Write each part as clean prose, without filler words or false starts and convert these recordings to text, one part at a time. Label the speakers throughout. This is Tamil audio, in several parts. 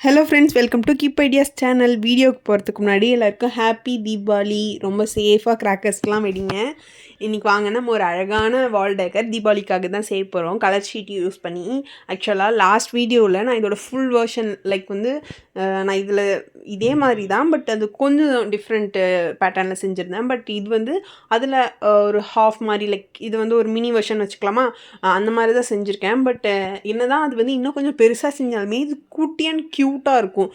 Speaker 1: Hello friends, welcome to keep ideas channel. வீடியோக்கு போகிறதுக்கு முன்னாடி எல்லாருக்கும் ஹாப்பி தீபாவளி. ரொம்ப சேஃபாக கிராக்கர்ஸ்லாம் வெடிங்க. இன்றைக்கி வாங்க நம்ம ஒரு அழகான வால் டெக்கர் தீபாவளிக்காக தான் செய்ய போகிறோம், கலர் ஷீட் யூஸ் பண்ணி. ஆக்சுவலாக லாஸ்ட் வீடியோவில் நான் இதோட ஃபுல் வெர்ஷன் நான் இதில் இதே மாதிரி தான், பட் அது கொஞ்சம் டிஃப்ரெண்ட்டு பேட்டர்னில் செஞ்சுருந்தேன். பட் இது வந்து அதில் ஒரு ஹாஃப் மாதிரி இது வந்து ஒரு மினி வெர்ஷன் வச்சுக்கலாமா, அந்த மாதிரி தான் செஞ்சுருக்கேன். பட் என்ன தான் அது வந்து இன்னும் கொஞ்சம் பெருசாக செஞ்சாலுமே இது குட்டி அண்ட் க்யூட்டாக இருக்கும்.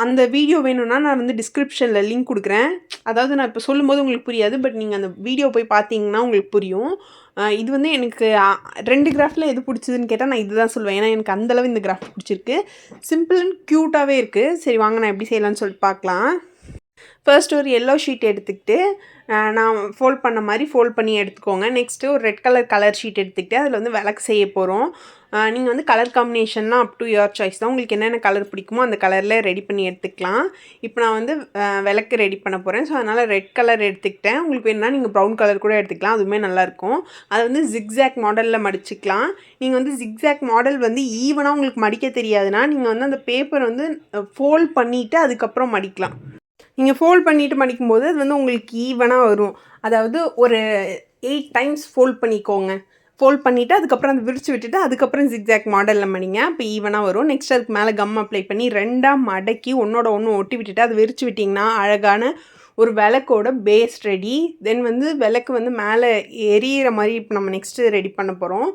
Speaker 1: அந்த வீடியோ வேணும்னா நான் வந்து டிஸ்கிரிப்ஷனில் லிங்க் கொடுக்குறேன். அதாவது நான் இப்போ சொல்லும்போது உங்களுக்கு புரியாது, பட் நீங்கள் அந்த வீடியோ போய் பார்த்தீங்கன்னா உங்களுக்கு புரியும். இது வந்து எனக்கு 2 கிராஃப்டில் எது பிடிச்சதுன்னு கேட்டால் நான் இது தான் சொல்லுவேன். ஏன்னா எனக்கு அந்தளவு இந்த கிராஃப்ட் பிடிச்சிருக்கு. சிம்பிள் அண்ட் க்யூட்டாகவே இருக்குது. சரி வாங்க நான் எப்படி செய்யலான்னு சொல்லிட்டு பார்க்கலாம். ஃபர்ஸ்ட் ஒரு எல்லோ ஷீட் எடுத்துக்கிட்டு நான் ஃபோல்ட் பண்ண மாதிரி ஃபோல்ட் பண்ணி எடுத்துக்கோங்க. நெக்ஸ்ட்டு ஒரு ரெட் கலர் ஷீட் எடுத்துக்கிட்டு அதில் வந்து விளக்கு செய்ய போகிறோம். நீங்கள் வந்து கலர் காம்பினேஷன்லாம் அப் டு யுவர் சாய்ஸ் தான். உங்களுக்கு என்னென்ன கலர் பிடிக்குமோ அந்த கலரில் ரெடி பண்ணி எடுத்துக்கலாம். இப்போ நான் வந்து விளக்கு ரெடி பண்ண போகிறேன். ஸோ அதனால் ரெட் கலர் எடுத்துக்கிட்டேன். உங்களுக்கு வேணுன்னா நீங்கள் ப்ரௌன் கலர் கூட எடுத்துக்கலாம், அதுவுமே நல்லாயிருக்கும். அதை வந்து ஜிக்ஸாக் மாடலில் மடிச்சிக்கலாம். நீங்கள் வந்து ஜிக்ஸாக் மாடல் வந்து ஈவனாக உங்களுக்கு மடிக்க தெரியாதுன்னா நீங்கள் வந்து அந்த பேப்பர் வந்து ஃபோல்ட் பண்ணிவிட்டு அதுக்கப்புறம் மடிக்கலாம். நீங்கள் ஃபோல்ட் பண்ணிவிட்டு மடிக்கும்போது அது வந்து உங்களுக்கு ஈவனாக வரும். அதாவது ஒரு 8 டைம்ஸ் ஃபோல்ட் பண்ணிக்கோங்க. ஃபோல்ட் பண்ணிவிட்டு அதுக்கப்புறம் அதை விரித்து விட்டுட்டு அதுக்கப்புறம் ஜிக்ஸாக் மாடலில் மடிங்க. அப்போ ஈவனாக வரும். நெக்ஸ்ட் அதுக்கு மேலே கம் அப்ளை பண்ணி 2ஆக மடக்கி ஒன்றோட ஒன்று ஒட்டி விட்டுட்டு அதை விரித்து விட்டிங்கன்னா அழகான ஒரு விளக்கோட பேஸ் ரெடி. தென் வந்து விளக்கு வந்து மேலே எரியிற மாதிரி இப்போ நம்ம நெக்ஸ்ட்டு ரெடி பண்ண போகிறோம்.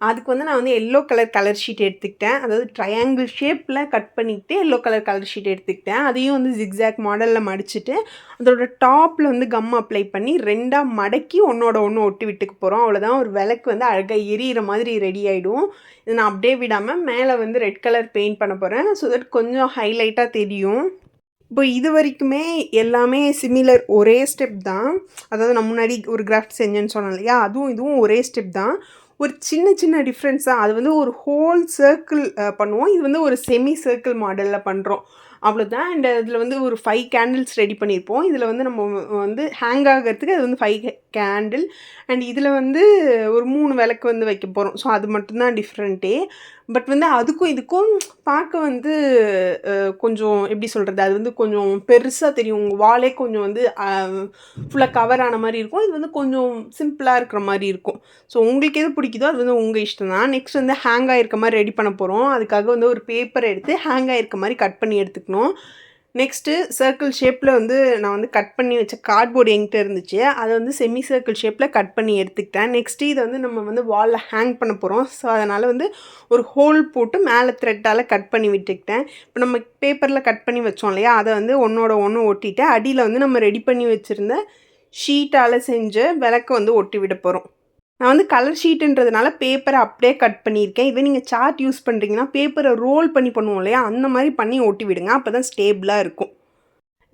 Speaker 1: அதுக்கு வந்து நான் வந்து எல்லோ கலர் ஷீட் எடுத்துக்கிட்டேன். அதாவது ட்ரையாங்கிள் ஷேப்பில் கட் பண்ணிவிட்டு எல்லோ கலர் ஷீட் எடுத்துக்கிட்டேன். அதையும் வந்து ஜிக்ஸாக் மாடலில் மடிச்சுட்டு அதோட டாப்பில் வந்து கம் அப்ளை பண்ணி 2ஆக மடக்கி ஒன்றோட ஒன்று ஒட்டி விட்டுக்க போகிறோம். அவ்வளோதான், ஒரு விளக்கு வந்து அழகாக எரியிற மாதிரி ரெடி ஆகிடும். இது நான் அப்படியே விடாமல் மேலே வந்து ரெட் கலர் பெயிண்ட் பண்ண போகிறேன். ஸோ தட் கொஞ்சம் ஹைலைட்டாக தெரியும். இப்போ இது வரைக்குமே எல்லாமே சிமிலர், ஒரே ஸ்டெப் தான். அதாவது நான் முன்னாடி ஒரு கிராஃப்ட் செஞ்சேன்னு சொன்னேன் இல்லையா, அதுவும் இதுவும் ஒரே ஸ்டெப் தான். ஒரு சின்ன டிஃப்ரென்ஸ் தான். அது வந்து ஒரு ஹோல் சர்க்கிள் பண்ணுவோம். இது வந்து ஒரு செமி சர்க்கிள் மாடலில் பண்ணுறோம், அவ்வளோதான். அண்ட் இதில் வந்து ஒரு 5 கேண்டில்ஸ் ரெடி பண்ணியிருப்போம். இதில் வந்து நம்ம வந்து ஹேங் ஆகிறதுக்கு அது வந்து 5 கேண்டில். அண்ட் இதில் வந்து ஒரு 3 விளக்கு வந்து வைக்க போகிறோம். ஸோ அது மட்டும்தான் டிஃப்ரெண்ட்டே. பட் வந்து அதுக்கும் இதுக்கும் பார்க்க வந்து கொஞ்சம் எப்படி சொல்கிறது, அது வந்து கொஞ்சம் பெருசாக தெரியும். உங்கள் வாலே கொஞ்சம் வந்து ஃபுல்லாக கவர் ஆன மாதிரி இருக்கும். இது வந்து கொஞ்சம் சிம்பிளாக இருக்கிற மாதிரி இருக்கும். ஸோ உங்களுக்கு எது பிடிக்குதோ அது வந்து உங்கள் இஷ்டம் தான். நெக்ஸ்ட் வந்து ஹேங் ஆகிருக்க மாதிரி ரெடி பண்ண போகிறோம். அதுக்காக வந்து ஒரு பேப்பர் எடுத்து ஹேங் ஆகிருக்க மாதிரி கட் பண்ணி எடுத்துக்கணும். நெக்ஸ்ட்டு சர்க்கிள் ஷேப்பில் வந்து நான் வந்து கட் பண்ணி வச்ச கார்ட்போர்டு என்கிட்ட இருந்துச்சு. அதை வந்து செமி சர்க்கிள் ஷேப்பில் கட் பண்ணி எடுத்துக்கிட்டேன். நெக்ஸ்ட்டு இதை வந்து நம்ம வந்து வாலில் ஹேங் பண்ண போகிறோம். ஸோ அதனால் வந்து ஒரு ஹோல் போட்டு மேலே த்ரெட்டால் கட் பண்ணி விட்டுக்கிட்டேன். இப்போ நம்ம பேப்பரில் கட் பண்ணி வச்சோம் இல்லையா, அதை வந்து ஒன்றோட ஒன்று ஒட்டிட்டு அடியில் வந்து நம்ம ரெடி பண்ணி வச்சுருந்த ஷீட்டால் செஞ்ச விளக்க வந்து ஒட்டி விட போகிறோம். நான் வந்து கலர் ஷீட்டுன்றதுனால பேப்பரை அப்படியே கட் பண்ணியிருக்கேன். இதே நீங்கள் சார்ட் யூஸ் பண்ணுறீங்கன்னா பேப்பரை ரோல் பண்ணுவோம் இல்லையா, அந்த மாதிரி பண்ணி ஒட்டி விடுங்க. அப்போ தான் ஸ்டேபிளாக இருக்கும்.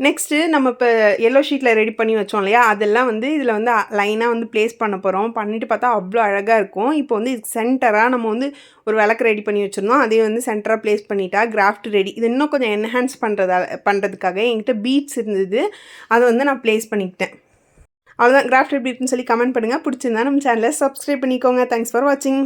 Speaker 1: நெக்ஸ்ட்டு நம்ம இப்போ எல்லோ ஷீட்டில் ரெடி பண்ணி வச்சோம் இல்லையா, அதெல்லாம் வந்து இதில் வந்து லைனாக வந்து ப்ளேஸ் பண்ண போகிறோம். பண்ணிவிட்டு பார்த்தா அவ்வளோ அழகாக இருக்கும். இப்போ வந்து சென்டராக நம்ம வந்து ஒரு விளக்கு ரெடி பண்ணி வச்சுருந்தோம். அதையும் வந்து சென்டராக ப்ளேஸ் பண்ணிட்டா கிராஃப்ட் ரெடி. இது இன்னும் கொஞ்சம் என்ஹான்ஸ் பண்ணுறதுக்காக என்கிட்ட பீட்ஸ் இருந்தது, அதை வந்து நான் ப்ளேஸ் பண்ணிக்கிட்டேன். அவ்வளோதான். கிராஃப்ட் எப்படி இருக்குன்னு சொல்லி கமெண்ட் பண்ணுங்கள். பிடிச்சிருந்தா நம்ம சேனலை சப்ஸ்கிரைப் பண்ணிக்கோங்க. தேங்க்ஸ் ஃபார் வாட்சிங்.